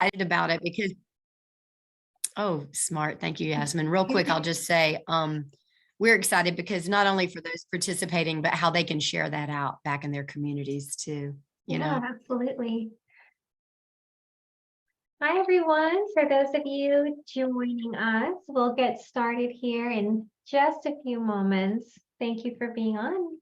excited about it because oh, smart. Thank you, Yasmin. Real quick, I'll just say, we're excited because not only for those participating, but how they can share that out back in their communities too, you Yeah, know? absolutely. Hi, everyone. For those of you joining us, we'll get started here in just a few moments. Thank you for being on.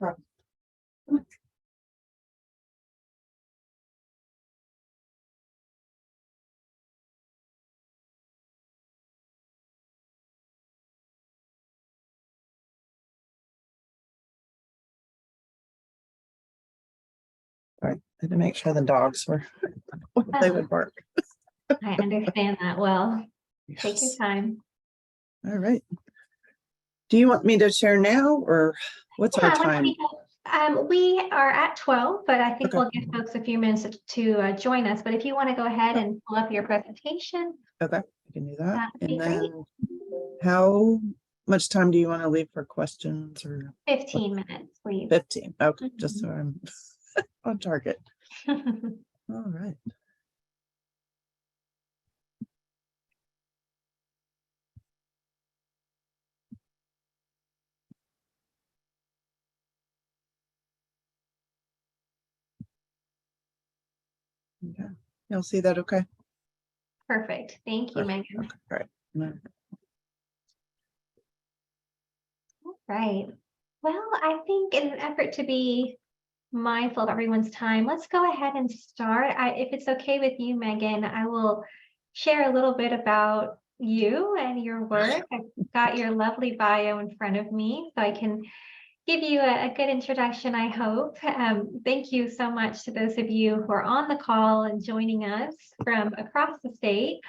Right. I had to make sure the dogs were they would bark. I understand that well. Take your Yes. time. All right. Do you want me to share now or what's our Yeah, time? we are at 12, but I think Okay. we'll give folks a few minutes to join us. But if you want to go ahead and pull up your presentation, Okay, I can do that. that would be And great. then how much time do you want to leave for questions or 15 minutes, please. 15? Okay, just so I'm on target. All right. Okay. You'll see that okay? Perfect. Thank you, Megan. Okay, all right. Right. Well, I think in an effort to be mindful of everyone's time, let's go ahead and start. If it's okay with you, Megan, I will share a little bit about you and your work. I've got your lovely bio in front of me, so I can give you a good introduction, I hope. Thank you so much to those of you who are on the call and joining us from across the state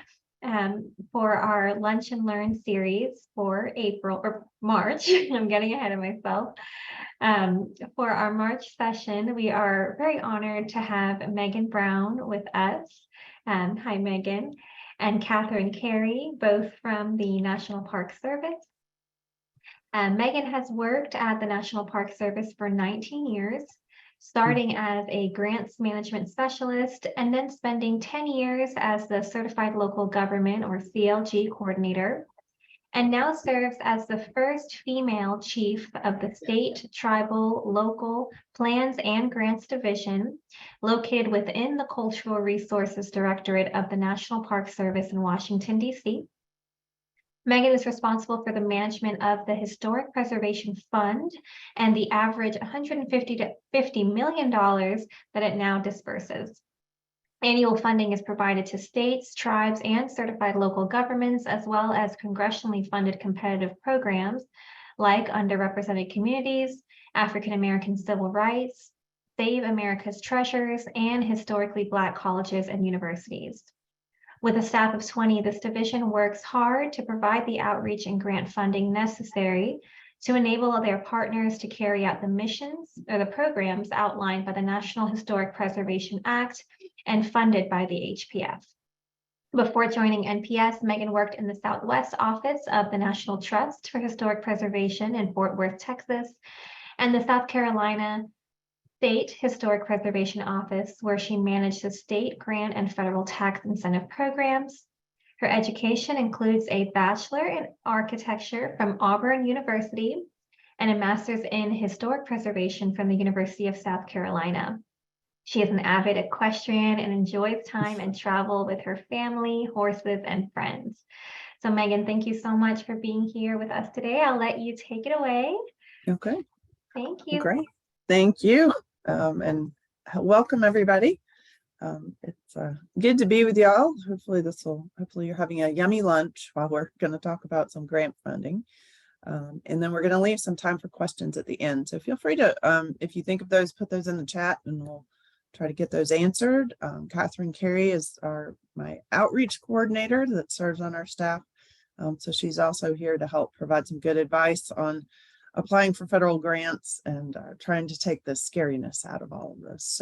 for our Lunch and Learn series for April or March. I'm getting ahead of myself. For our March session, we are very honored to have Megan Brown with us. Hi, Megan. And Catherine Carey, both from the National Park Service. Megan has worked at the National Park Service for 19 years, starting as a grants management specialist and then spending 10 years as the Certified Local Government or CLG coordinator, and now serves as the first female chief of the State, Tribal, Local Plans and Grants Division, located within the Cultural Resources Directorate of the National Park Service in Washington, D.C. Megan is responsible for the management of the Historic Preservation Fund and the average $150 to $50 million that it now disperses. Annual funding is provided to states, tribes, and certified local governments, as well as congressionally funded competitive programs like underrepresented communities, African American civil rights, Save America's Treasures, and historically Black colleges and universities. With a staff of 20, this division works hard to provide the outreach and grant funding necessary to enable their partners to carry out the missions or the programs outlined by the National Historic Preservation Act and funded by the HPF. Before joining NPS, Megan worked in the Southwest office of the National Trust for Historic Preservation in Fort Worth, Texas, and the South Carolina State Historic Preservation Office, where she managed the state grant and federal tax incentive programs. Her education includes a Bachelor in Architecture from Auburn University and a Master's in Historic Preservation from the University of South Carolina. She is an avid equestrian and enjoys time and travel with her family, horses, and friends. So Megan, thank you so much for being here with us today. I'll let you take it away. Okay. Thank you. Great. Thank you. And welcome everybody. It's good to be with y'all. Hopefully you're having a yummy lunch while we're going to talk about some grant funding. And then we're going to leave some time for questions at the end. So feel free to, if you think of those, put those in the chat and we'll try to get those answered. Catherine Carey is my outreach coordinator that serves on our staff. So she's also here to help provide some good advice on applying for federal grants and trying to take the scariness out of all of this.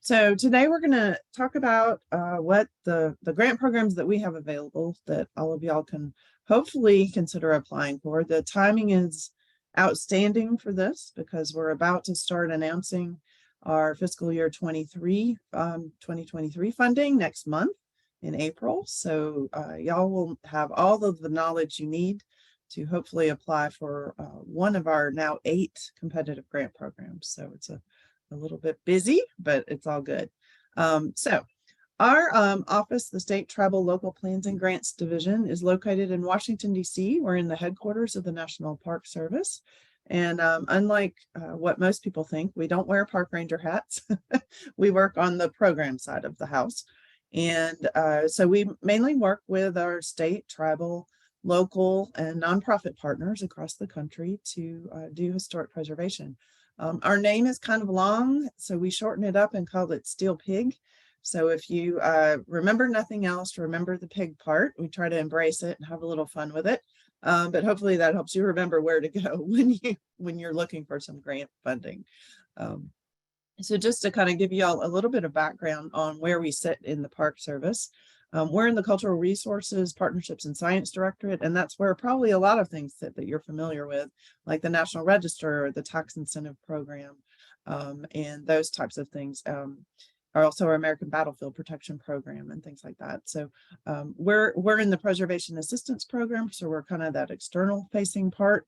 So today we're going to talk about what the grant programs that we have available that all of y'all can hopefully consider applying for. The timing is outstanding for this because we're about to start announcing our fiscal year 2023 funding next month in April. So y'all will have all of the knowledge you need to hopefully apply for one of our now 8 competitive grant programs. So it's a little bit busy, but it's all good. So our office, the State Tribal Local Plans and Grants Division, is located in Washington, D.C. We're in the headquarters of the National Park Service. And unlike what most people think, we don't wear park ranger hats. We work on the program side of the house. And so we mainly work with our state, tribal, local, and nonprofit partners across the country to do historic preservation. Our name is kind of long, so we shorten it up and call it Steel Pig. So if you remember nothing else, remember the pig part. We try to embrace it and have a little fun with it. But hopefully that helps you remember where to go when you're looking for some grant funding. So just to kind of give you all a little bit of background on where we sit in the Park Service. We're in the Cultural Resources, Partnerships, and Science Directorate, and that's where probably a lot of things that you're familiar with, like the National Register, the Tax Incentive Program, and those types of things. Are also our American Battlefield Protection Program and things like that. So we're in the Preservation Assistance Program, so we're kind of that external facing part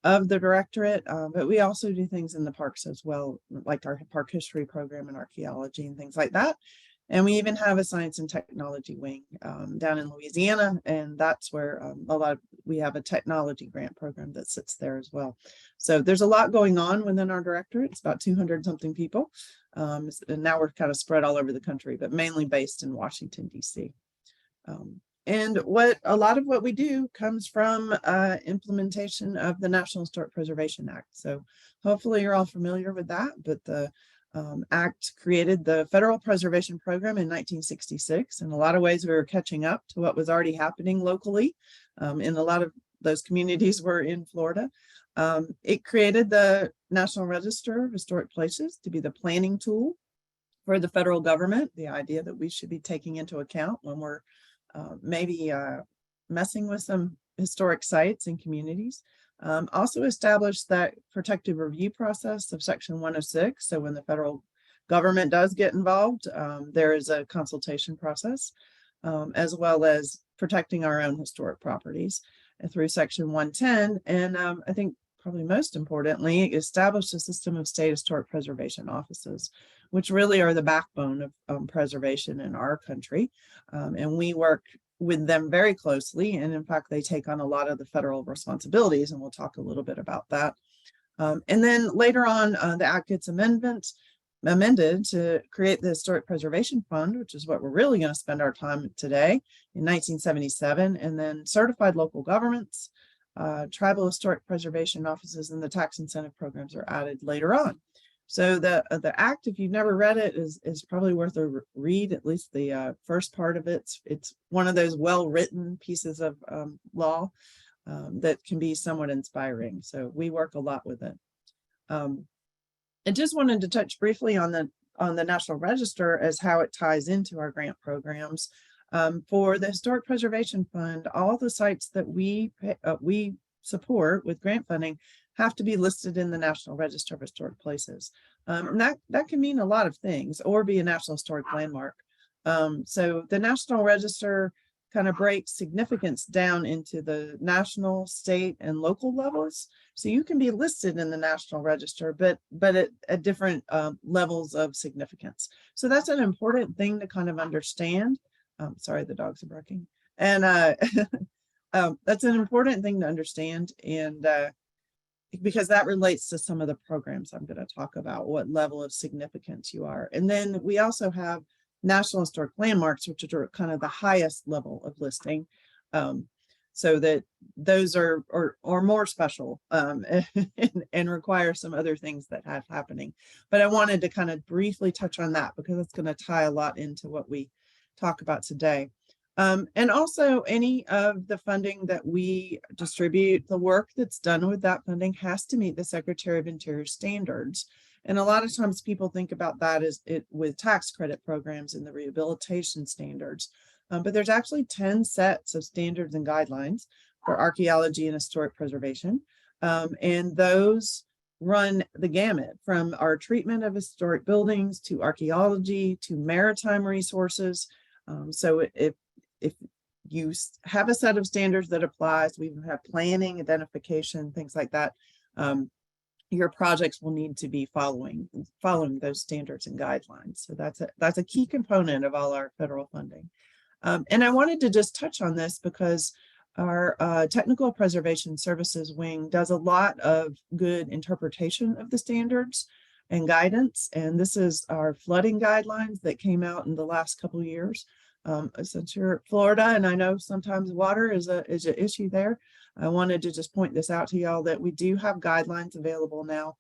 of the directorate, but we also do things in the parks as well, like our park history program and archaeology and things like that. And we even have a science and technology wing down in Louisiana, and that's where we have a technology grant program that sits there as well. So there's a lot going on within our directorate. It's about 200 something people. And now we're kind of spread all over the country, but mainly based in Washington, D.C. And a lot of what we do comes from implementation of the National Historic Preservation Act. So hopefully you're all familiar with that, but the Act created the Federal Preservation Program in 1966. In a lot of ways, we were catching up to what was already happening locally. In a lot of those communities were in Florida. It created the National Register of Historic Places to be the planning tool for the federal government, the idea that we should be taking into account when we're maybe messing with some historic sites and communities. Also established that protective review process of Section 106. So when the federal government does get involved, there is a consultation process, as well as protecting our own historic properties through Section 110. And I think probably most importantly, established a system of state historic preservation offices, which really are the backbone of preservation in our country. And we work with them very closely. And in fact, they take on a lot of the federal responsibilities, and we'll talk a little bit about that. And then later on, the Act gets amended to create the Historic Preservation Fund, which is what we're really going to spend our time today, in 1977, and then certified local governments, tribal historic preservation offices, and the tax incentive programs are added later on. So the Act, if you've never read it, is probably worth a read, at least the first part of it. It's one of those well-written pieces of law that can be somewhat inspiring. So we work a lot with it. I just wanted to touch briefly on the National Register as how it ties into our grant programs. For the Historic Preservation Fund, all the sites that we support with grant funding have to be listed in the National Register of Historic Places. And that can mean a lot of things, or be a National Historic Landmark. So the National Register kind of breaks significance down into the national, state, and local levels. So you can be listed in the National Register, but at different levels of significance. So that's an important thing to kind of understand. Sorry, the dogs are barking. And that's an important thing to understand. And because that relates to some of the programs I'm going to talk about, what level of significance you are. And then we also have National Historic Landmarks, which are kind of the highest level of listing. So that those are more special and require some other things that have happening. But I wanted to kind of briefly touch on that because it's going to tie a lot into what we talk about today. And also any of the funding that we distribute, the work that's done with that funding has to meet the Secretary of Interior standards. And a lot of times people think about that as it with tax credit programs and the rehabilitation standards. But there's actually 10 sets of standards and guidelines for archaeology and historic preservation. And those run the gamut from our treatment of historic buildings to archaeology to maritime resources. So if you have a set of standards that applies, we have planning, identification, things like that. Your projects will need to be following those standards and guidelines. So that's a key component of all our federal funding. And I wanted to just touch on this because our Technical Preservation Services wing does a lot of good interpretation of the standards and guidance. And this is our flooding guidelines that came out in the last couple of years. Since you're at Florida, and I know sometimes water is an issue there, I wanted to just point this out to y'all that we do have guidelines available now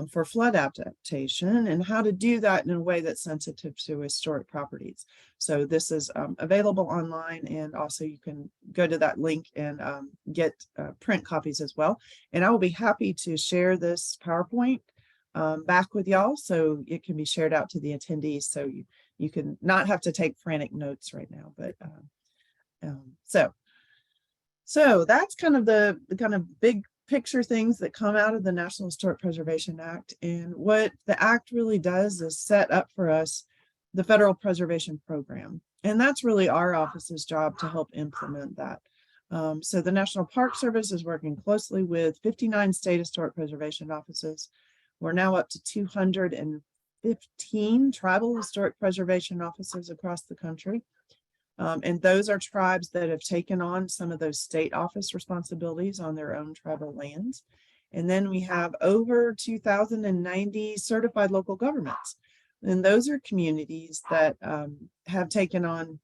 for flood adaptation and how to do that in a way that's sensitive to historic properties. So this is available online, and also you can go to that link and get print copies as well. And I will be happy to share this PowerPoint back with y'all so it can be shared out to the attendees, so you can not have to take frantic notes right now. But so that's kind of the kind of big picture things that come out of the National Historic Preservation Act. And what the act really does is set up for us the federal preservation program. And that's really our office's job to help implement that. So the National Park Service is working closely with 59 state historic preservation offices. We're now up to 215 tribal historic preservation offices across the country. And those are tribes that have taken on some of those state office responsibilities on their own tribal lands. And then we have over 2,090 certified local governments. And those are communities that have taken on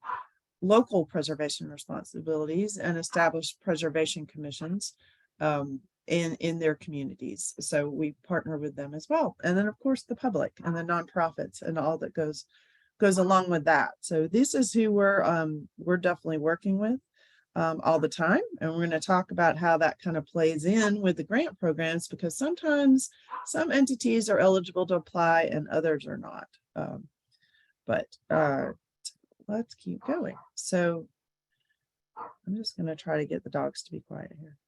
local preservation responsibilities and established preservation commissions in their communities. So we partner with them as well. And then of course the public and the nonprofits and all that goes along with that. So this is who we're definitely working with all the time. And we're going to talk about how that kind of plays in with the grant programs, because sometimes some entities are eligible to apply and others are not. But let's keep going. So I'm just going to try to get the dogs to be quiet here.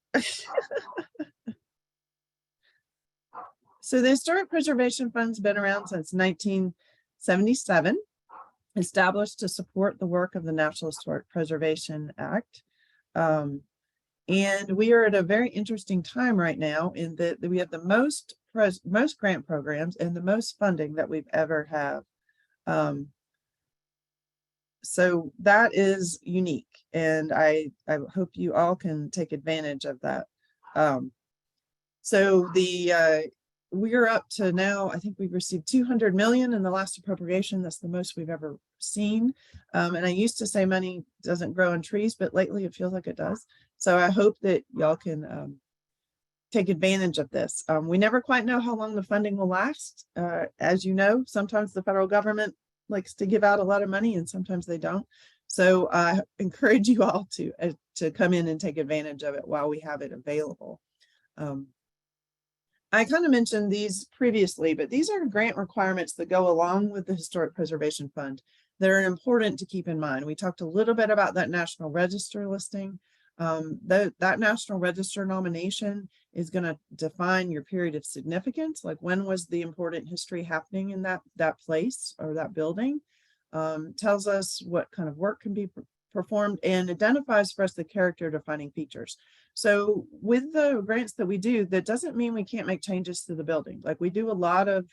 So the Historic Preservation Fund's been around since 1977, established to support the work of the National Historic Preservation Act. And we are at a very interesting time right now in that we have the most grant programs and the most funding that we've ever had. So that is unique, and I hope you all can take advantage of that. So we're up to now, I think we've received 200 million in the last appropriation. That's the most we've ever seen. And I used to say money doesn't grow on trees, but lately it feels like it does. So I hope that y'all can take advantage of this. We never quite know how long the funding will last. As you know, sometimes the federal government likes to give out a lot of money and sometimes they don't. So I encourage you all to come in and take advantage of it while we have it available. I kind of mentioned these previously, but these are grant requirements that go along with the Historic Preservation Fund that are important to keep in mind. We talked a little bit about that National Register listing. That National Register nomination is going to define your period of significance, like when was the important history happening in that place or that building. Tells us what kind of work can be performed and identifies for us the character defining features. So with the grants that we do, that doesn't mean we can't make changes to the building. Like we do a lot of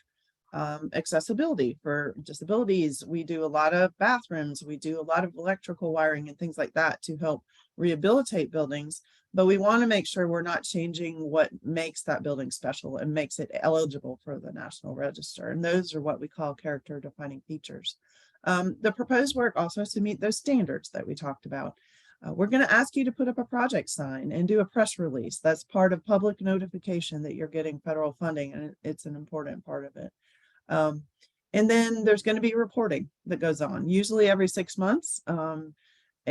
accessibility for disabilities. We do a lot of bathrooms. We do a lot of electrical wiring and things like that to help rehabilitate buildings. But we want to make sure we're not changing what makes that building special and makes it eligible for the National Register. And those are what we call character defining features. The proposed work also has to meet those standards that we talked about. We're going to ask you to put up a project sign and do a press release. That's part of public notification that you're getting federal funding, and it's an important part of it. And then there's going to be reporting that goes on, usually every 6 months.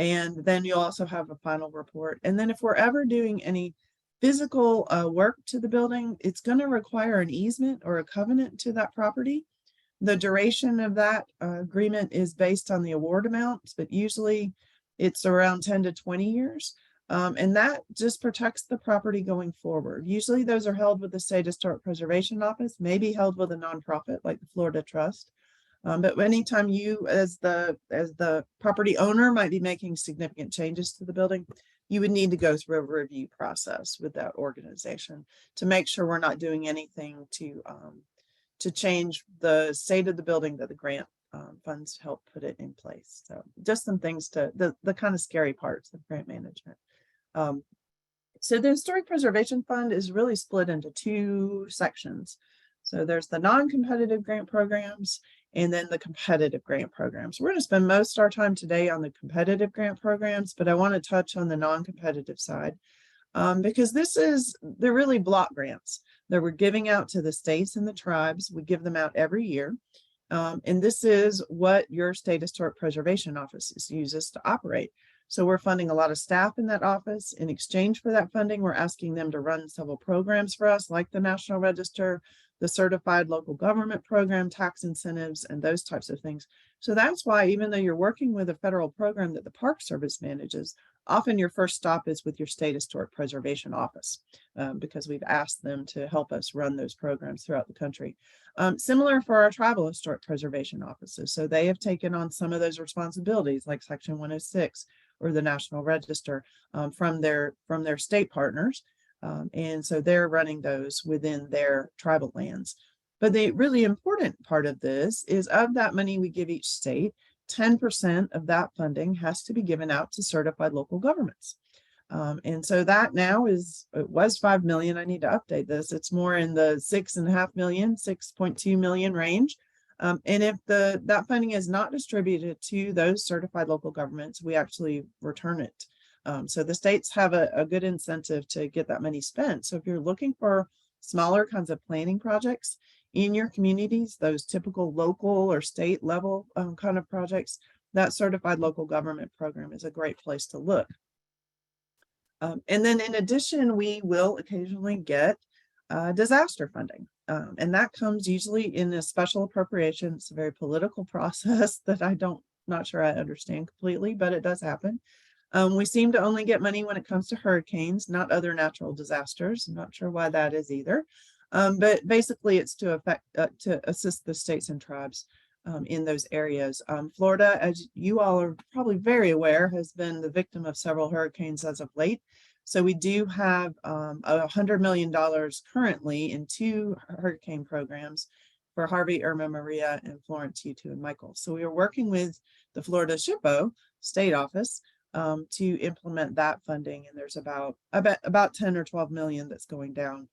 And then you'll also have a final report. And then if we're ever doing any physical work to the building, it's going to require an easement or a covenant to that property. The duration of that agreement is based on the award amounts, but usually it's around 10 to 20 years. And that just protects the property going forward. Usually those are held with the State Historic Preservation Office, maybe held with a nonprofit like the Florida Trust. But anytime you as the property owner might be making significant changes to the building, you would need to go through a review process with that organization to make sure we're not doing anything to change the state of the building that the grant funds help put it in place. So just some things to the kind of scary parts of grant management. So the Historic Preservation Fund is really split into two sections. So there's the non-competitive grant programs and then the competitive grant programs. We're going to spend most of our time today on the competitive grant programs, but I want to touch on the non-competitive side because they're really block grants that we're giving out to the states and the tribes. We give them out every year. And this is what your State Historic Preservation Office uses to operate. So we're funding a lot of staff in that office. In exchange for that funding, we're asking them to run several programs for us, like the National Register, the Certified Local Government Program, tax incentives, and those types of things. So that's why, even though you're working with a federal program that the Park Service manages, often your first stop is with your State Historic Preservation Office, because we've asked them to help us run those programs throughout the country. Similar for our tribal historic preservation offices. So they have taken on some of those responsibilities, like Section 106 or the National Register, from their state partners. And so they're running those within their tribal lands. But the really important part of this is, of that money we give each state, 10% of that funding has to be given out to certified local governments. And so that now it was 5 million. I need to update this. It's more in the 6.5 million, 6.2 million range. And if that funding is not distributed to those certified local governments, we actually return it. So the states have a good incentive to get that money spent. So if you're looking for smaller kinds of planning projects in your communities, those typical local or state level kind of projects, that certified local government program is a great place to look. And then in addition, we will occasionally get disaster funding. And that comes usually in a special appropriation. It's a very political process that not sure I understand completely, but it does happen. We seem to only get money when it comes to hurricanes, not other natural disasters. I'm not sure why that is either. But basically it's to assist the states and tribes in those areas. Florida, as you all are probably very aware, has been the victim of several hurricanes as of late. So we do have $100 million currently in 2 hurricane programs for Harvey, Irma, Maria, and Florence, U2, and Michael. So we are working with the Florida SHPO state office to implement that funding. And there's about 10 or 12 million that's going down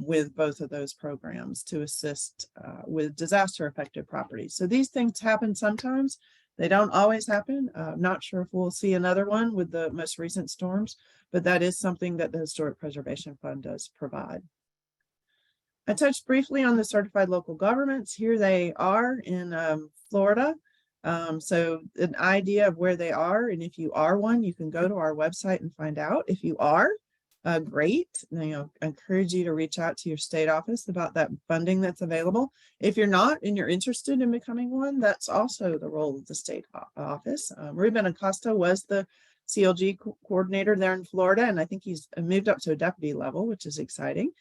with both of those programs to assist with disaster affected properties. So these things happen sometimes. They don't always happen. I'm not sure if we'll see another one with the most recent storms, but that is something that the Historic Preservation Fund does provide. I touched briefly on the certified local governments. Here they are in Florida. So an idea of where they are, and if you are one, you can go to our website and find out. If you are, great. I encourage you to reach out to your state office about that funding that's available. If you're not and you're interested in becoming one, that's also the role of the state office. Ruben Acosta was the CLG coordinator there in Florida, and I think he's moved up to a deputy level, which is exciting.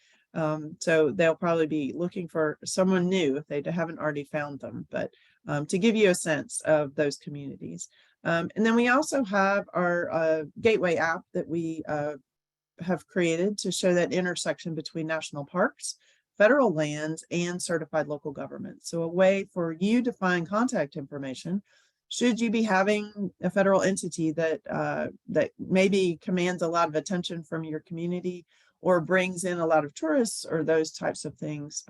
So they'll probably be looking for someone new if they haven't already found them, but to give you a sense of those communities. And then we also have our Gateway app that we have created to show that intersection between national parks, federal lands, and certified local governments. So a way for you to find contact information should you be having a federal entity that maybe commands a lot of attention from your community or brings in a lot of tourists or those types of things,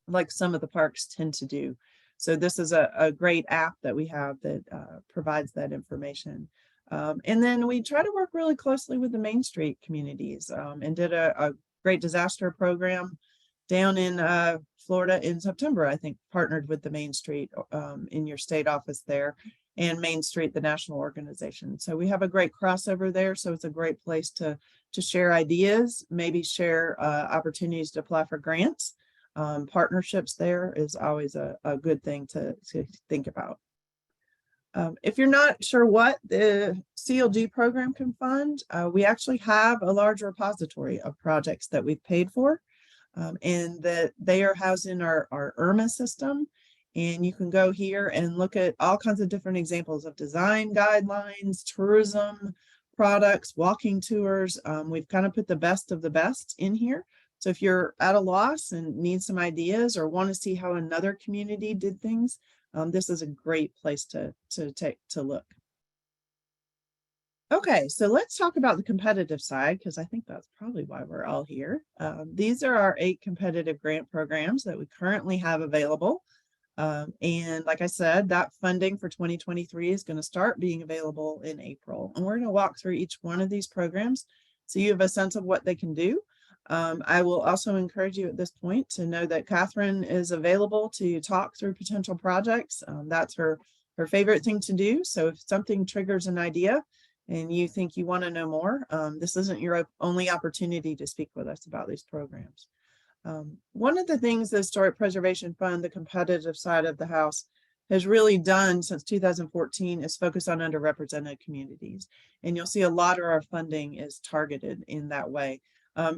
like some of the parks tend to do. So this is a great app that we have that provides that information. And then we try to work really closely with the Main Street communities and did a great disaster program down in Florida in September, I think, partnered with the Main Street in your state office there. and Main Street, the national organization. So we have a great crossover there. So it's a great place to share ideas, maybe share opportunities to apply for grants. Partnerships there is always a good thing to think about. If you're not sure what the CLG program can fund, we actually have a large repository of projects that we've paid for, and that they are housed in our IRMA system. And you can go here and look at all kinds of different examples of design guidelines, tourism products, walking tours. We've kind of put the best of the best in here. So if you're at a loss and need some ideas or want to see how another community did things, this is a great place to look. Okay, so let's talk about the competitive side, because I think that's probably why we're all here. These are our 8 competitive grant programs that we currently have available. And like I said, that funding for 2023 is going to start being available in April. And we're going to walk through each one of these programs so you have a sense of what they can do. I will also encourage you at this point to know that Catherine is available to talk through potential projects. That's her favorite thing to do. So if something triggers an idea and you think you want to know more, this isn't your only opportunity to speak with us about these programs. One of the things the Historic Preservation Fund, the competitive side of the house, has really done since 2014 is focus on underrepresented communities. And you'll see a lot of our funding is targeted in that way.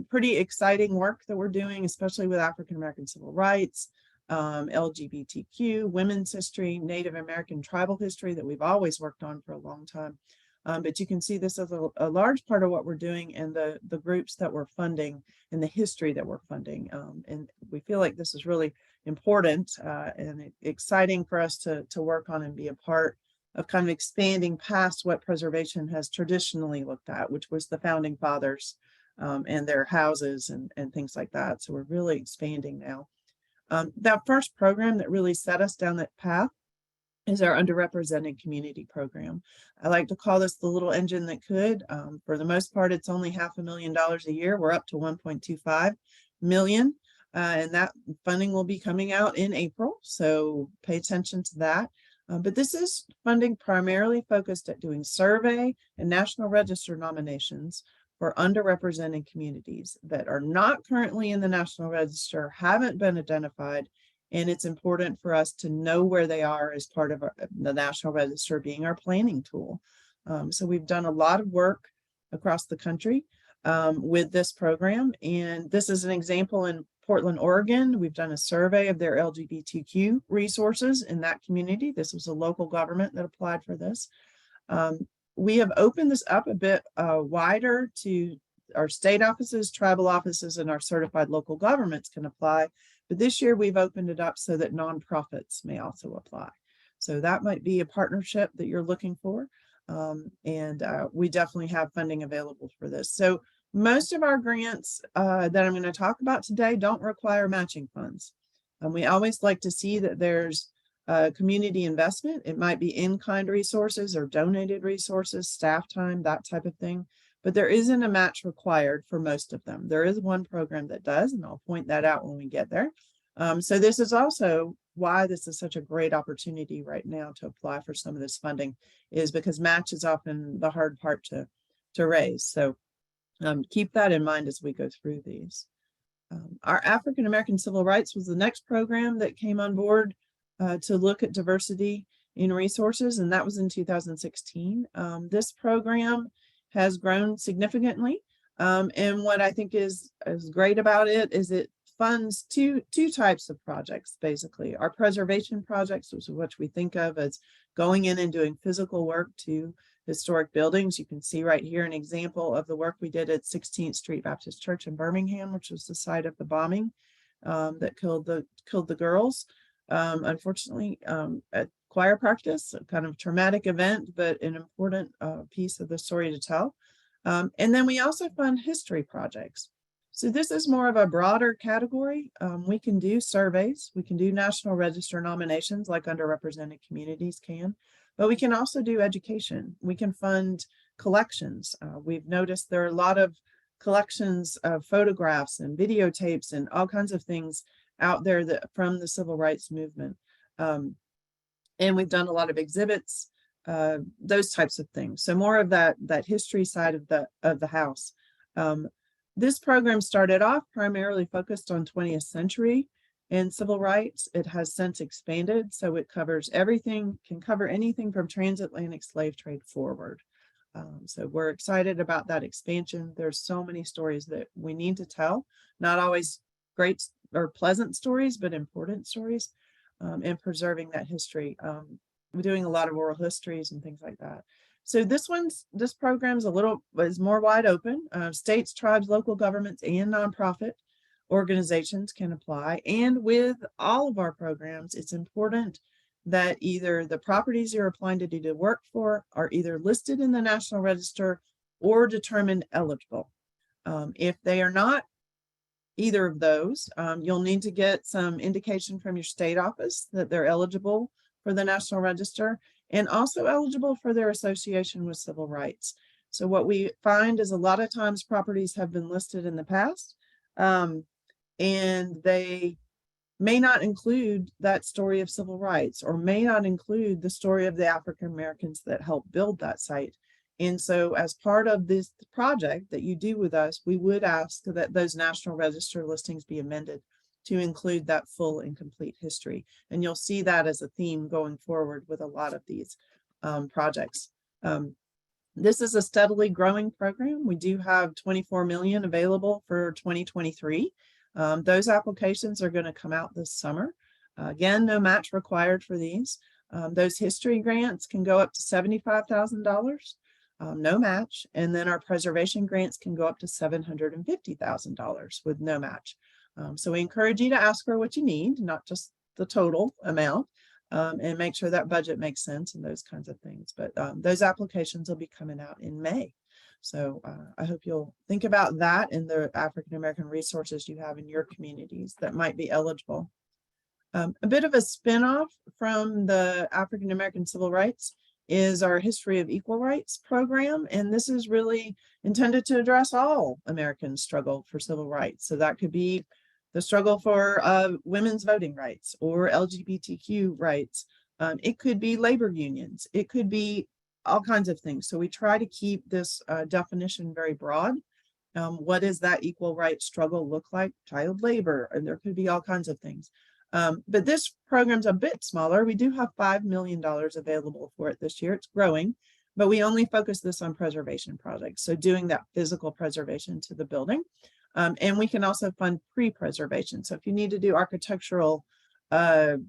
Pretty exciting work that we're doing, especially with African American civil rights, LGBTQ, women's history, Native American tribal history that we've always worked on for a long time. But you can see this as a large part of what we're doing and the groups that we're funding and the history that we're funding. And we feel like this is really important and exciting for us to work on and be a part of kind of expanding past what preservation has traditionally looked at, which was the founding fathers and their houses and things like that. So we're really expanding now. That first program that really set us down that path is our underrepresented community program. I like to call this the little engine that could. For the most part, it's only $500,000 a year. We're up to 1.25 million, and that funding will be coming out in April. So pay attention to that. But this is funding primarily focused at doing survey and National Register nominations for underrepresented communities that are not currently in the National Register, haven't been identified, and it's important for us to know where they are as part of the National Register being our planning tool. So we've done a lot of work across the country with this program. And this is an example in Portland, Oregon. We've done a survey of their LGBTQ resources in that community. This was a local government that applied for this. We have opened this up a bit wider to our state offices, tribal offices, and our certified local governments can apply. But this year we've opened it up so that nonprofits may also apply. So that might be a partnership that you're looking for. We definitely have funding available for this. So most of our grants that I'm going to talk about today don't require matching funds. We always like to see that there's community investment. It might be in-kind resources or donated resources, staff time, that type of thing. But there isn't a match required for most of them. There is one program that does, and I'll point that out when we get there. So this is also why this is such a great opportunity right now to apply for some of this funding, is because match is often the hard part to raise. So keep that in mind as we go through these. Our African American Civil Rights was the next program that came on board to look at diversity in resources, and that was in 2016. This program has grown significantly. And what I think is great about it is it funds two types of projects, basically. Our preservation projects, which we think of as going in and doing physical work to historic buildings. You can see right here an example of the work we did at 16th Street Baptist Church in Birmingham, which was the site of the bombing that killed the girls. Unfortunately, at choir practice, a kind of traumatic event, but an important piece of the story to tell. And then we also fund history projects. So this is more of a broader category. We can do surveys, we can do National Register nominations like underrepresented communities can, but we can also do education. We can fund collections. We've noticed there are a lot of collections of photographs and videotapes and all kinds of things out there that from the civil rights movement. And we've done a lot of exhibits those types of things. So more of that history side of the house. This program started off primarily focused on 20th century and civil rights. It has since expanded, so it covers everything, can cover anything from transatlantic slave trade forward. So we're excited about that expansion. There's so many stories that we need to tell, not always great or pleasant stories, but important stories, and preserving that history. We're doing a lot of oral histories and things like that. So this program's is more wide open. States, tribes, local governments, and nonprofit organizations can apply. And with all of our programs, it's important that either the properties you're applying to do the work for are either listed in the National Register or determined eligible. If they are not either of those, you'll need to get some indication from your state office that they're eligible for the National Register and also eligible for their association with civil rights. So what we find is a lot of times properties have been listed in the past, and they may not include that story of civil rights or may not include the story of the African Americans that helped build that site. And so as part of this project that you do with us, we would ask that those National Register listings be amended to include that full and complete history. And you'll see that as a theme going forward with a lot of these projects. This is a steadily growing program. We do have 24 million available for 2023. Those applications are going to come out this summer. Again, no match required for these. Those history grants can go up to $75,000, no match. And then our preservation grants can go up to $750,000 with no match. So we encourage you to ask for what you need, not just the total amount, and make sure that budget makes sense and those kinds of things. But those applications will be coming out in May. So I hope you'll think about that in the African American resources you have in your communities that might be eligible. A bit of a spinoff from the African American Civil Rights is our History of Equal Rights program. And this is really intended to address all Americans' struggle for civil rights. So that could be the struggle for women's voting rights or LGBTQ rights. It could be labor unions. It could be all kinds of things. So we try to keep this definition very broad. What does that equal rights struggle look like? Child labor, and there could be all kinds of things. But this program's a bit smaller. We do have $5 million available for it this year. It's growing, but we only focus this on preservation projects. So doing that physical preservation to the building. And we can also fund pre-preservation. So if you need to do architectural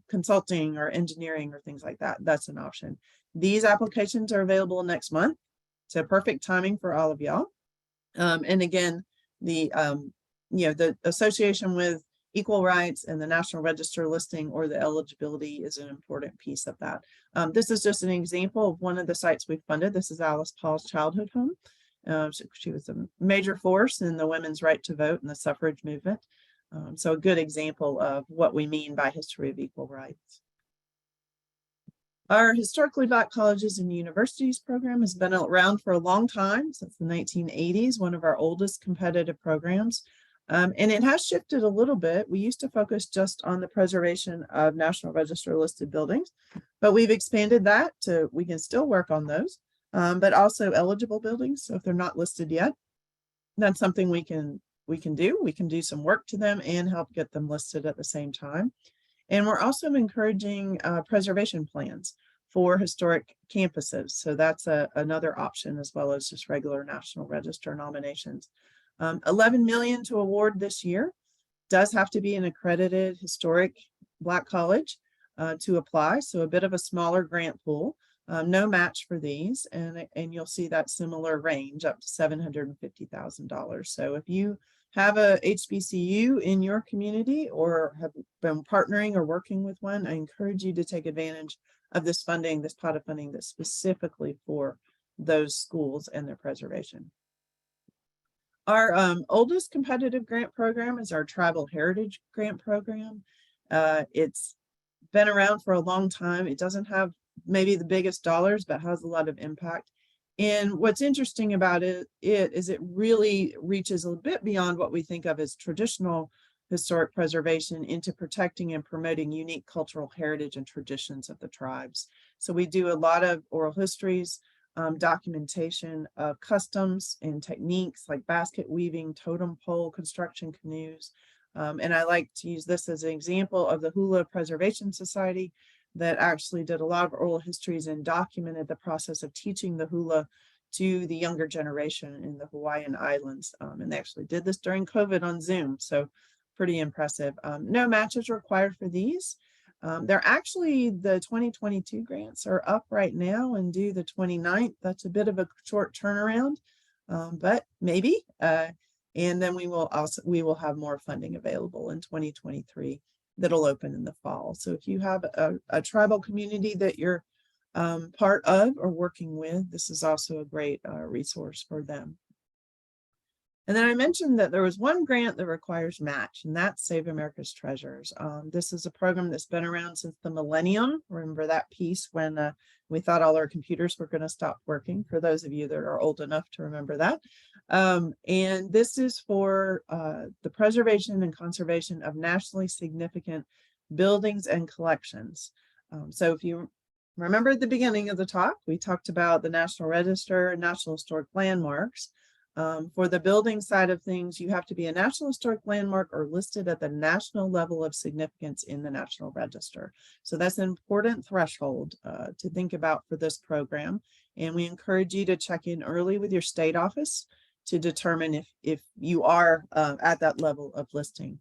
consulting or engineering or things like that, that's an option. These applications are available next month. So perfect timing for all of y'all. And again, the association with equal rights and the National Register listing or the eligibility is an important piece of that. This is just an example of one of the sites we funded. This is Alice Paul's childhood home. She was a major force in the women's right to vote and the suffrage movement. So a good example of what we mean by history of equal rights. Our Historically Black Colleges and Universities program has been around for a long time, since the 1980s, one of our oldest competitive programs. And it has shifted a little bit. We used to focus just on the preservation of National Register listed buildings, but we've expanded that to, we can still work on those, but also eligible buildings. So if they're not listed yet, that's something we can do. We can do some work to them and help get them listed at the same time. And we're also encouraging preservation plans for historic campuses. So that's another option, as well as just regular National Register nominations. 11 million to award this year. Does have to be an accredited historic Black college to apply. So a bit of a smaller grant pool. No match for these, and you'll see that similar range up to $750,000. So if you have a HBCU in your community or have been partnering or working with one, I encourage you to take advantage of this funding, this pot of funding that's specifically for those schools and their preservation. Our oldest competitive grant program is our Tribal Heritage Grant Program. It's been around for a long time. It doesn't have maybe the biggest dollars, but has a lot of impact. And what's interesting about it is it really reaches a bit beyond what we think of as traditional historic preservation into protecting and promoting unique cultural heritage and traditions of the tribes. So we do a lot of oral histories, documentation of customs and techniques like basket weaving, totem pole construction, canoes. And I like to use this as an example of the Hula Preservation Society that actually did a lot of oral histories and documented the process of teaching the hula to the younger generation in the Hawaiian Islands. And they actually did this during COVID on Zoom. So pretty impressive. No matches required for these. They're actually, the 2022 grants are up right now and due the 29th. That's a bit of a short turnaround, but maybe. And then we will have more funding available in 2023 that'll open in the fall. So if you have a tribal community that you're part of or working with, this is also a great resource for them. And then I mentioned that there was one grant that requires match, and that's Save America's Treasures. This is a program that's been around since the millennium. Remember that piece when we thought all our computers were going to stop working, for those of you that are old enough to remember that. And this is for the preservation and conservation of nationally significant buildings and collections. So if you remember at the beginning of the talk, we talked about the National Register and National Historic Landmarks. For the building side of things, you have to be a National Historic Landmark or listed at the national level of significance in the National Register. So that's an important threshold to think about for this program. And we encourage you to check in early with your state office to determine if you are at that level of listing.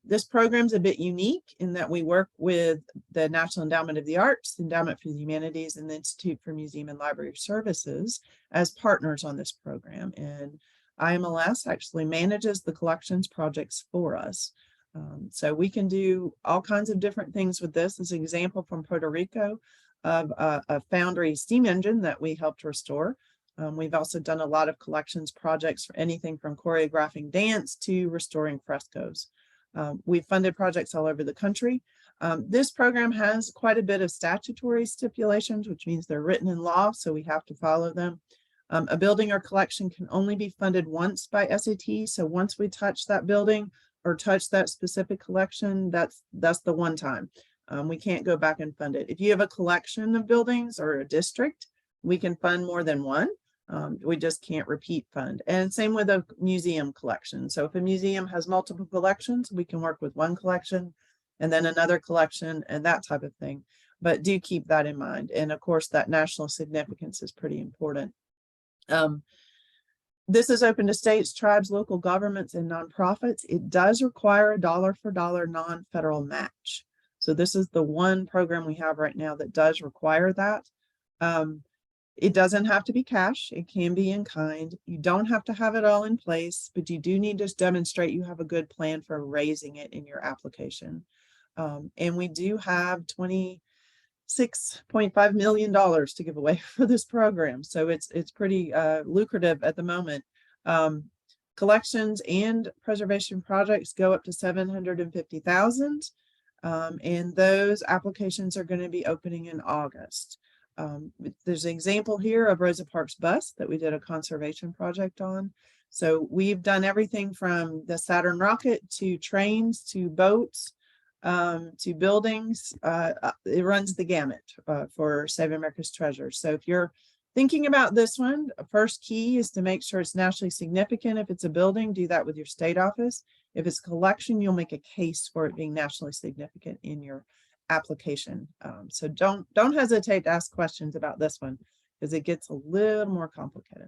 This program is a bit unique in that we work with the National Endowment of the Arts, the Endowment for the Humanities, and the Institute for Museum and Library Services as partners on this program. And IMLS actually manages the collections projects for us. So we can do all kinds of different things with this. As an example from Puerto Rico of a Foundry steam engine that we helped restore. We've also done a lot of collections projects for anything from choreographing dance to restoring frescoes. We've funded projects all over the country. This program has quite a bit of statutory stipulations, which means they're written in law, so we have to follow them. A building or collection can only be funded once by SAT. So once we touch that building or touch that specific collection, that's the one time. We can't go back and fund it. If you have a collection of buildings or a district, we can fund more than one. We just can't repeat fund. And same with a museum collection. So if a museum has multiple collections, we can work with one collection and then another collection and that type of thing. But do keep that in mind. And of course, that national significance is pretty important. This is open to states, tribes, local governments, and nonprofits. It does require a dollar for dollar non-federal match. So this is the one program we have right now that does require that. It doesn't have to be cash. It can be in kind. You don't have to have it all in place, but you do need to demonstrate you have a good plan for raising it in your application. And we do have $26.5 million to give away for this program. So it's pretty lucrative at the moment. Collections and preservation projects go up to 750,000. And those applications are going to be opening in August. There's an example here of Rosa Parks bus that we did a conservation project on. So we've done everything from the Saturn rocket to trains to boats to buildings. It runs the gamut for Save America's Treasures. So if you're thinking about this one, first key is to make sure it's nationally significant. If it's a building, do that with your state office. If it's a collection, you'll make a case for it being nationally significant in your application. So don't hesitate to ask questions about this one because it gets a little more complicated.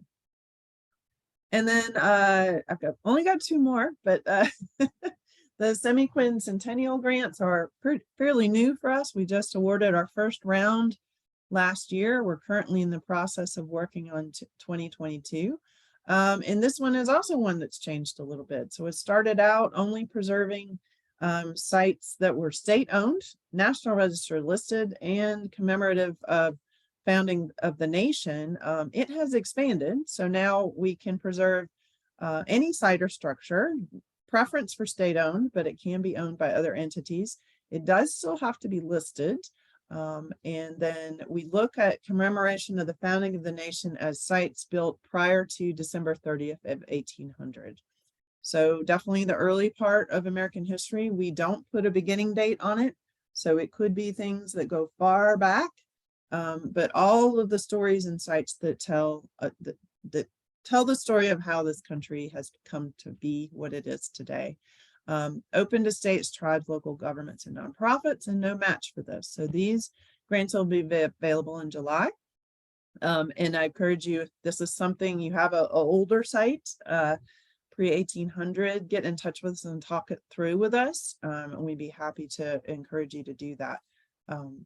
And then I've only got two more, but the semi-quincentennial grants are fairly new for us. We just awarded our first round last year. We're currently in the process of working on 2022. And this one is also one that's changed a little bit. So it started out only preserving sites that were state-owned, National Register listed, and commemorative of founding of the nation. It has expanded, so now we can preserve any site or structure, preference for state-owned, but it can be owned by other entities. It does still have to be listed. And then we look at commemoration of the founding of the nation as sites built prior to December 30th of 1800. So definitely the early part of American history. We don't put a beginning date on it. So it could be things that go far back but all of the stories and sites that tell that tell the story of how this country has come to be what it is today. Open to states, tribes, local governments, and nonprofits, and no match for this. So these grants will be available in July. And I encourage you, if this is something you have a older site, pre-1800, get in touch with us and talk it through with us. And we'd be happy to encourage you to do that.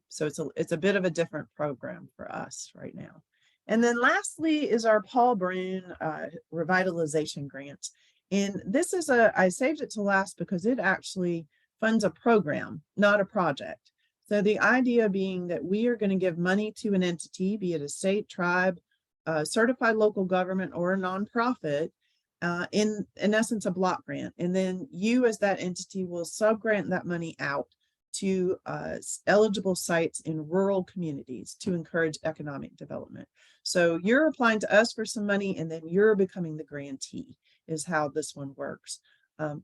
So it's a bit of a different program for us right now. And then lastly is our Paul Broun revitalization grant. And this is I saved it to last because it actually funds a program, not a project. So the idea being that we are going to give money to an entity, be it a state, tribe, certified local government, or a nonprofit, in essence, a block grant. And then you as that entity will subgrant that money out to eligible sites in rural communities to encourage economic development. So you're applying to us for some money, and then you're becoming the grantee is how this one works.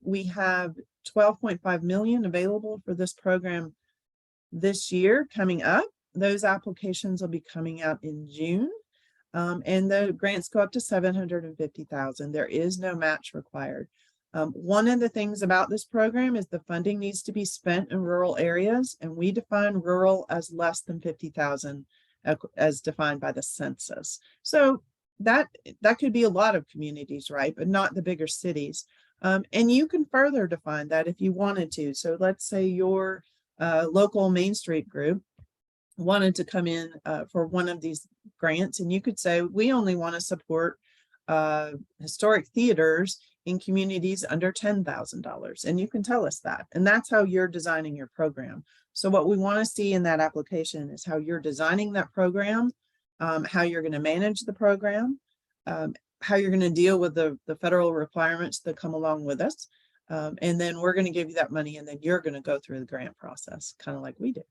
We have 12.5 million available for this program this year coming up. Those applications will be coming out in June. And the grants go up to 750,000. There is no match required. One of the things about this program is the funding needs to be spent in rural areas, and we define rural as less than 50,000 as defined by the census. So that could be a lot of communities, right? But not the bigger cities. And you can further define that if you wanted to. So let's say your local Main Street group wanted to come in for one of these grants, and you could say, we only want to support historic theaters in communities under $10,000, and you can tell us that. And that's how you're designing your program. So what we want to see in that application is how you're designing that program, how you're going to manage the program, how you're going to deal with the federal requirements that come along with us. And then we're going to give you that money, and then you're going to go through the grant process, kind of like we did.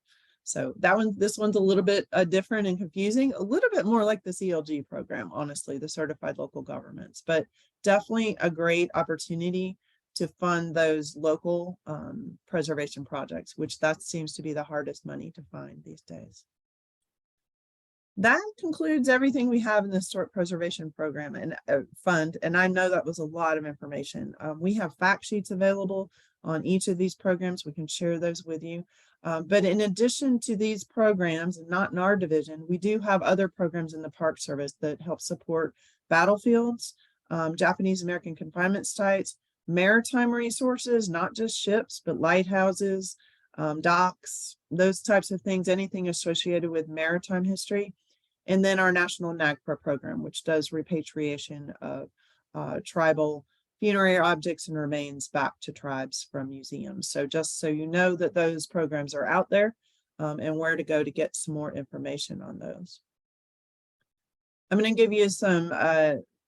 So this one's a little bit different and confusing, a little bit more like the CLG program, honestly, the certified local governments, but definitely a great opportunity to fund those local preservation projects, which that seems to be the hardest money to find these days. That concludes everything we have in the Historic Preservation Program and fund. And I know that was a lot of information. We have fact sheets available on each of these programs. We can share those with you. But in addition to these programs, and not in our division, we do have other programs in the Park Service that help support battlefields, Japanese American confinement sites, maritime resources, not just ships, but lighthouses, docks, those types of things, anything associated with maritime history. And then our National NAGPRA program, which does repatriation of tribal funerary objects and remains back to tribes from museums. So just so you know that those programs are out there and where to go to get some more information on those. I'm going to give you some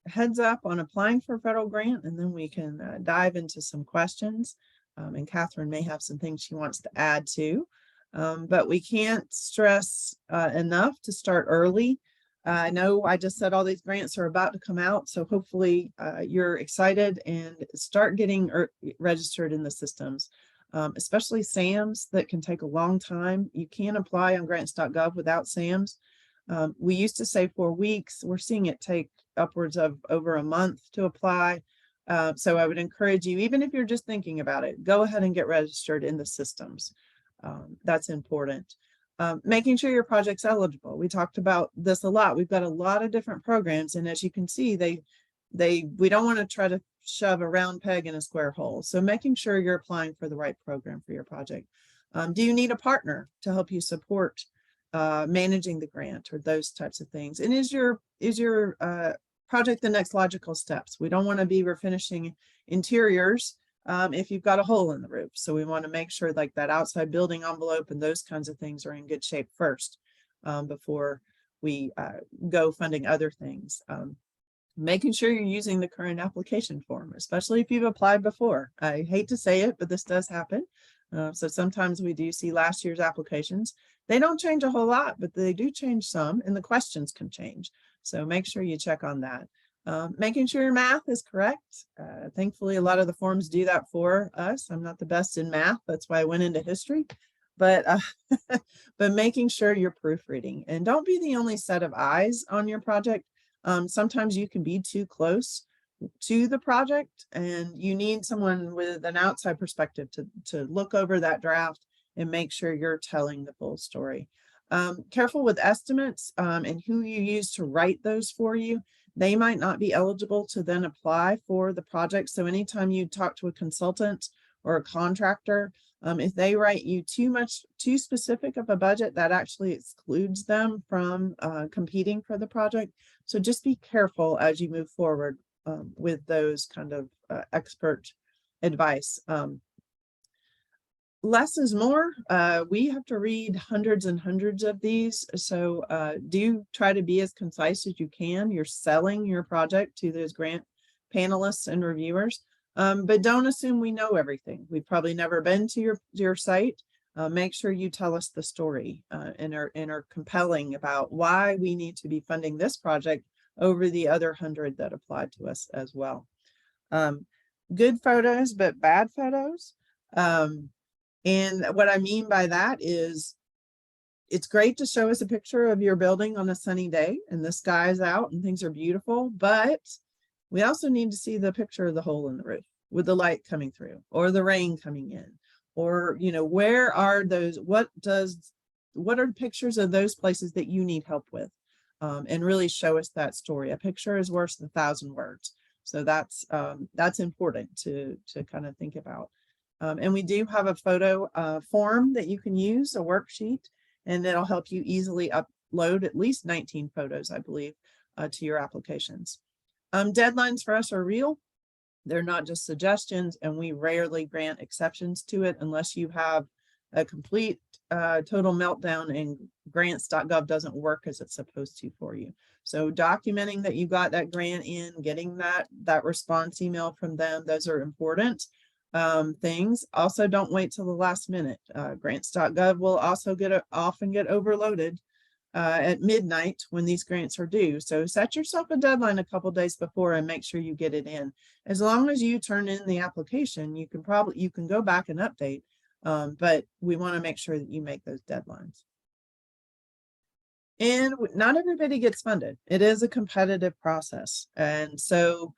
heads up on applying for a federal grant, and then we can dive into some questions. And Catherine may have some things she wants to add to, but we can't stress enough to start early. I know I just said all these grants are about to come out, so hopefully you're excited and start getting registered in the systems, especially SAMS that can take a long time. You can't apply on grants.gov without SAMS. We used to say 4 weeks. We're seeing it take upwards of over a month to apply. So I would encourage you, even if you're just thinking about it, go ahead and get registered in the systems. That's important. Making sure your project's eligible. We talked about this a lot. We've got a lot of different programs, and as you can see, we don't want to try to shove a round peg in a square hole. So making sure you're applying for the right program for your project. Do you need a partner to help you support managing the grant or those types of things? And is your project the next logical steps? We don't want to be refinishing interiors if you've got a hole in the roof. So we want to make sure like that outside building envelope and those kinds of things are in good shape first before we go funding other things. Making sure you're using the current application form, especially if you've applied before. I hate to say it, but this does happen. So sometimes we do see last year's applications. They don't change a whole lot, but they do change some, and the questions can change. So make sure you check on that. Making sure your math is correct. Thankfully, a lot of the forms do that for us. I'm not the best in math. That's why I went into history. but but making sure you're proofreading, and don't be the only set of eyes on your project. Sometimes you can be too close to the project and you need someone with an outside perspective to look over that draft and make sure you're telling the full story. Careful with estimates and who you use to write those for you. They might not be eligible to then apply for the project. So anytime you talk to a consultant or a contractor, if they write you too specific of a budget, that actually excludes them from competing for the project. So just be careful as you move forward with those kind of expert advice. Less is more. We have to read hundreds and hundreds of these. So do try to be as concise as you can. You're selling your project to those grant panelists and reviewers. But don't assume we know everything. We've probably never been to your site. Make sure you tell us the story and are compelling about why we need to be funding this project over the other 100 that applied to us as well. Good photos, but bad photos. And what I mean by that is it's great to show us a picture of your building on a sunny day and the sky is out and things are beautiful, but we also need to see the picture of the hole in the roof with the light coming through or the rain coming in, or, you know, where are those, what are pictures of those places that you need help with, and really show us that story. A picture is worth 1,000 words. So that's important to kind of think about. And we do have a photo form that you can use, a worksheet, and it'll help you easily upload at least 19 photos, I believe, to your applications. Deadlines for us are real. They're not just suggestions, and we rarely grant exceptions to it unless you have a complete total meltdown and grants.gov doesn't work as it's supposed to for you. So documenting that you got that grant in, getting that response email from them, those are important things. Also, don't wait till the last minute. Grants.gov will also often get overloaded at midnight when these grants are due. So set yourself a deadline a couple days before and make sure you get it in. As long as you turn in the application, you can go back and update, but we want to make sure that you make those deadlines. And not everybody gets funded. It is a competitive process. And so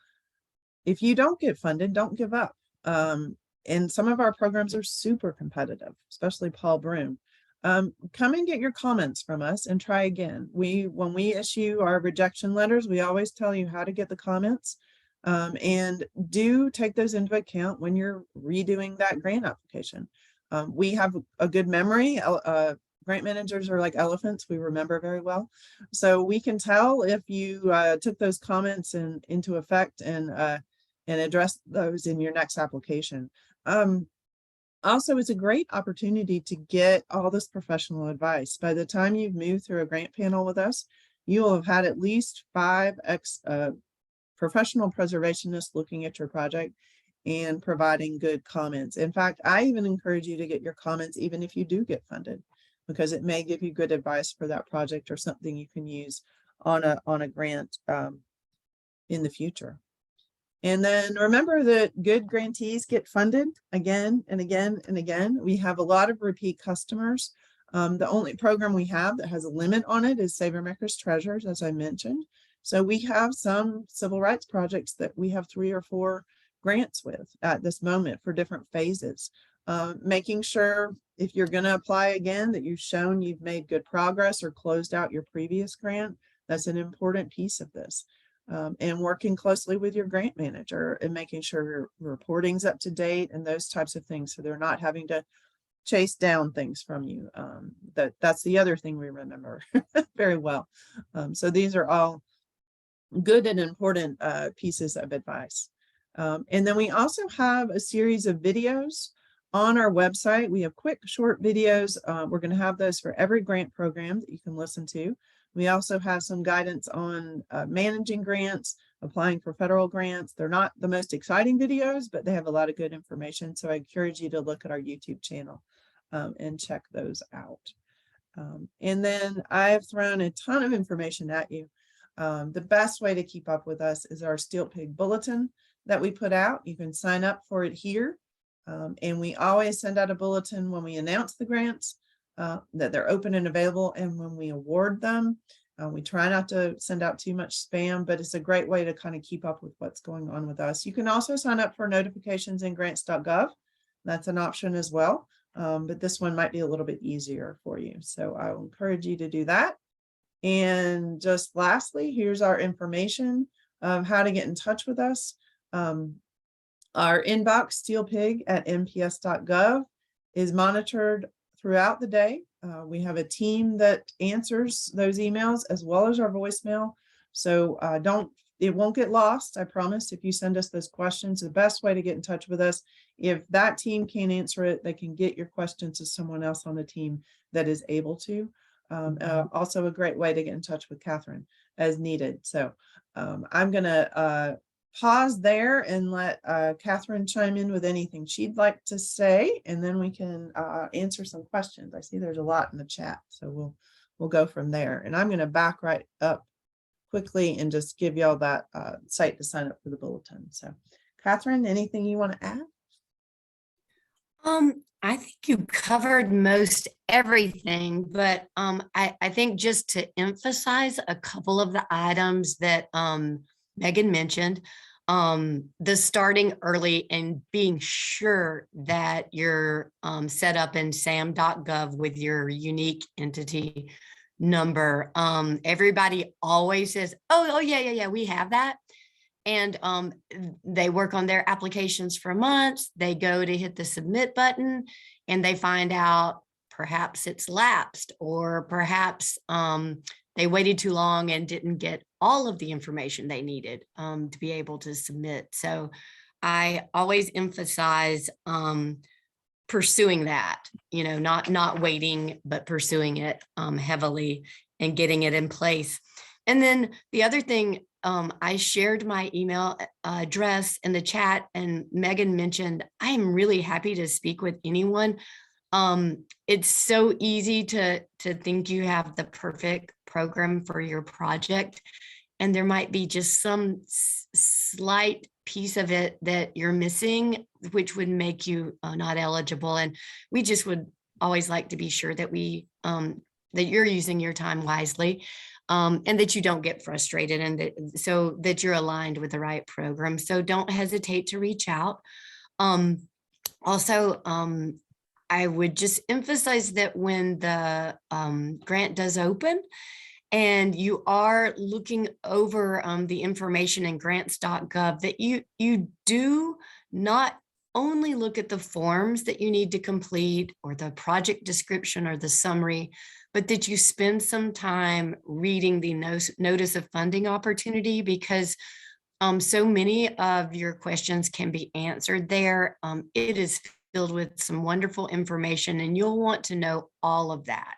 if you don't get funded, don't give up. And some of our programs are super competitive, especially Paul Broom. Come and get your comments from us and try again. When we issue our rejection letters, we always tell you how to get the comments, and do take those into account when you're redoing that grant application. We have a good memory. Grant managers are like elephants. We remember very well. So we can tell if you took those comments into effect and address those in your next application. Also, it's a great opportunity to get all this professional advice. By the time you've moved through a grant panel with us, you will have had at least 5 professional preservationists looking at your project and providing good comments. In fact, I even encourage you to get your comments even if you do get funded, because it may give you good advice for that project or something you can use on a grant in the future. And then remember that good grantees get funded again and again and again. We have a lot of repeat customers. The only program we have that has a limit on it is SaverMakers Treasures, as I mentioned. So we have some civil rights projects that we have 3 or 4 grants with at this moment for different phases. Making sure if you're going to apply again that you've shown you've made good progress or closed out your previous grant. That's an important piece of this. And working closely with your grant manager and making sure your reporting's up to date and those types of things, so they're not having to chase down things from you. That's the other thing we remember very well. So these are all good and important pieces of advice. And then we also have a series of videos on our website. We have quick, short videos. We're going to have those for every grant program that you can listen to. We also have some guidance on managing grants, applying for federal grants. They're not the most exciting videos, but they have a lot of good information. So I encourage you to look at our YouTube channel and check those out. And then I've thrown a ton of information at you. The best way to keep up with us is our Stilt Pig Bulletin that we put out. You can sign up for it here. And we always send out a bulletin when we announce the grants that they're open and available. And when we award them, we try not to send out too much spam, but it's a great way to kind of keep up with what's going on with us. You can also sign up for notifications in grants.gov. That's an option as well. But this one might be a little bit easier for you. So I will encourage you to do that. And just lastly, here's our information of how to get in touch with us. Our inbox, steelpig@nps.gov, is monitored throughout the day. We have a team that answers those emails as well as our voicemail. So it won't get lost. I promise. If you send us those questions, the best way to get in touch with us, if that team can't answer it, they can get your questions to someone else on the team that is able to. Also a great way to get in touch with Catherine as needed. So I'm going to pause there and let Catherine chime in with anything she'd like to say, and then we can answer some questions. I see there's a lot in the chat, so we'll go from there. And I'm going to back right up quickly and just give y'all that site to sign up for the bulletin. So Catherine, anything you want to add? I think you covered most everything, but I think just to emphasize a couple of the items that Megan mentioned, the starting early and being sure that you're set up in sam.gov with your unique entity number. Everybody always says, oh yeah, we have that. And they work on their applications for months. They go to hit the submit button and they find out perhaps it's lapsed, or perhaps they waited too long and didn't get all of the information they needed to be able to submit. So I always emphasize pursuing that, not waiting, but pursuing it heavily and getting it in place. And then the other thing, I shared my email address in the chat, and Megan mentioned, I am really happy to speak with anyone. It's so easy to think you have the perfect program for your project, and there might be just some slight piece of it that you're missing, which would make you not eligible. And we just would always like to be sure that that you're using your time wisely. And that you don't get frustrated, and so that you're aligned with the right program. So don't hesitate to reach out. Also, I would just emphasize that when the grant does open and you are looking over the information in grants.gov, that you do not only look at the forms that you need to complete or the project description or the summary, but that you spend some time reading the notice of funding opportunity, because so many of your questions can be answered there. It is filled with some wonderful information, and you'll want to know all of that.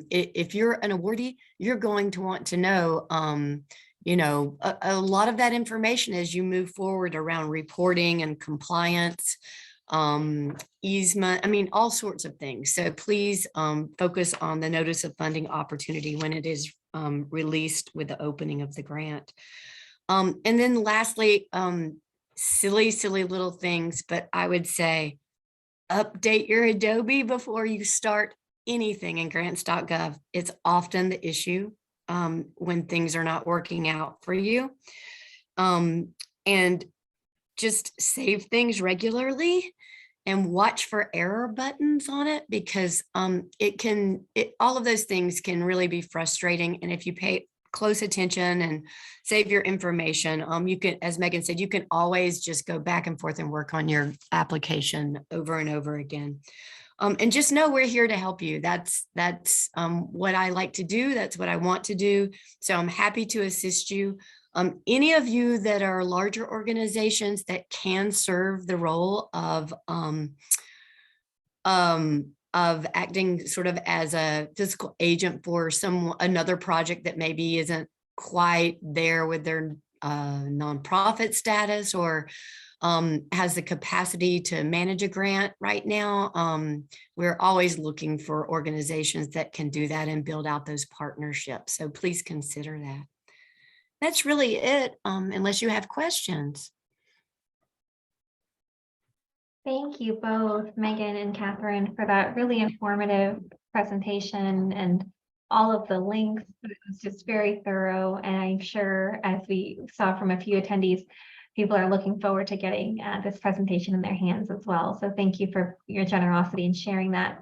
If you're an awardee, you're going to want to know a lot of that information as you move forward around reporting and compliance, easement, all sorts of things. So please focus on the notice of funding opportunity when it is released with the opening of the grant. And then lastly, silly little things, but I would say update your Adobe before you start anything in grants.gov. It's often the issue when things are not working out for you. And just save things regularly and watch for error buttons on it, because all of those things can really be frustrating. And if you pay close attention and save your information, you can, as Megan said, you can always just go back and forth and work on your application over and over again. And just know we're here to help you. That's what I like to do. That's what I want to do. So I'm happy to assist you. Any of you that are larger organizations that can serve the role of acting sort of as a physical agent for another project that maybe isn't quite there with their nonprofit status, or has the capacity to manage a grant right now, we're always looking for organizations that can do that and build out those partnerships. So please consider that. That's really it, unless you have questions. Thank you both, Megan and Catherine, for that really informative presentation and all of the links. It was just very thorough, and I'm sure, as we saw from a few attendees, people are looking forward to getting this presentation in their hands as well. So thank you for your generosity in sharing that.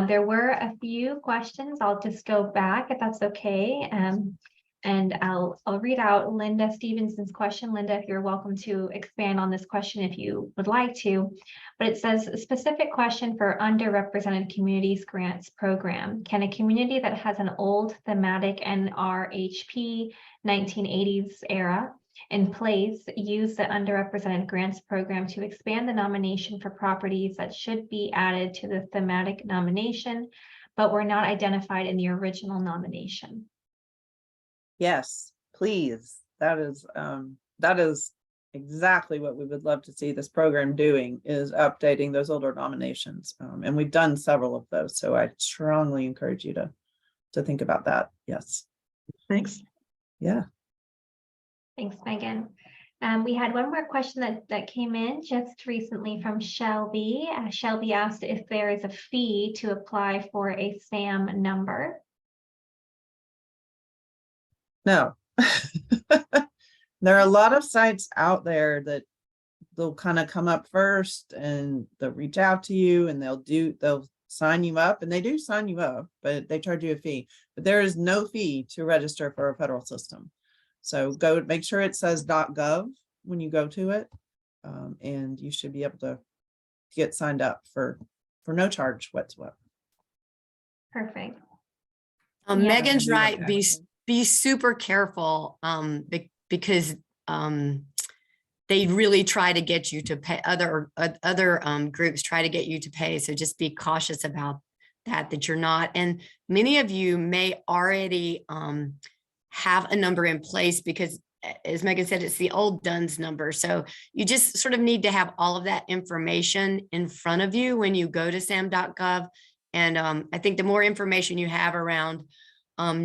There were a few questions. I'll just go back if that's okay. And I'll read out Linda Stevenson's question. Linda, if you're welcome to expand on this question if you would like to, but it says a specific question for underrepresented communities grants program. Can a community that has an old thematic NRHP 1980s era in place use the underrepresented grants program to expand the nomination for properties that should be added to the thematic nomination, but were not identified in the original nomination? Yes, please. That is exactly what we would love to see this program doing, is updating those older nominations. And we've done several of those. So I strongly encourage you to think about that. Yes. Thanks. Yeah. Thanks, Megan. We had one more question that came in just recently from Shelby. Shelby asked if there is a fee to apply for a SAM number. No. There are a lot of sites out there that they'll kind of come up first and they'll reach out to you and they'll sign you up, and they do sign you up, but they charge you a fee. But there is no fee to register for a federal system. So make sure it says .gov when you go to it, and you should be able to get signed up for no charge whatsoever. Perfect. Yeah. Megan's right. Exactly. Be super careful because they really try to get you to pay. Other groups try to get you to pay. So just be cautious about that you're not. And many of you may already have a number in place because, as Megan said, it's the old DUNS number. So you just sort of need to have all of that information in front of you when you go to sam.gov. And I think the more information you have around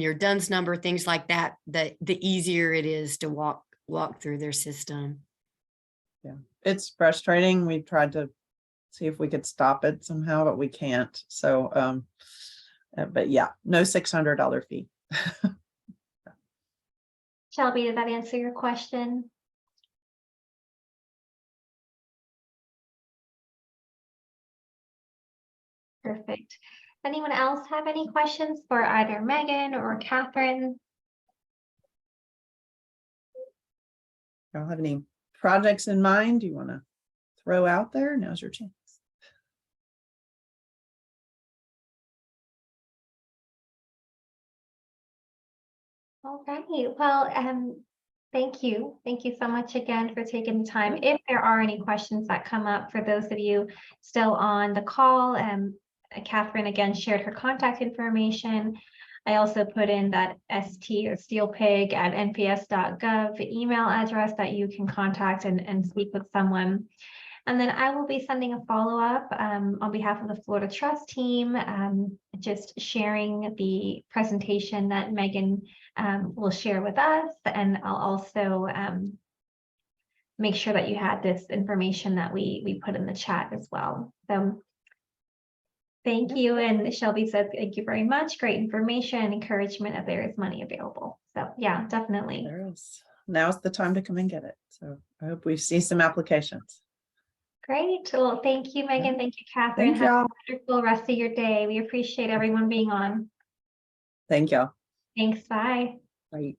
your DUNS number, things like that, the easier it is to walk through their system. Yeah, it's frustrating. We tried to see if we could stop it somehow, but we can't. So, but yeah, no $600 fee. Shelby, did that answer your question? Perfect. Anyone else have any questions for either Megan or Catherine? Y'all have any projects in mind you want to throw out there? Now's your chance. All right. Well, thank you. Thank you so much again for taking the time. If there are any questions that come up for those of you still on the call, Catherine again shared her contact information. I also put in that ST or steelpig@nps.gov email address that you can contact and speak with someone. And then I will be sending a follow-up on behalf of the Florida Trust team, just sharing the presentation that Megan will share with us. And I'll also make sure that you had this information that we put in the chat as well. So thank you. And Shelby said, thank you very much. Great information and encouragement that there is money available. So yeah, definitely. There is. Now's the time to come and get it. So I hope we see some applications. Great. Well, thank you, Megan. Thank you, Catherine. Thank Have y'all. a wonderful rest of your day. We appreciate everyone being on. Thank y'all. Thanks. Bye. Bye.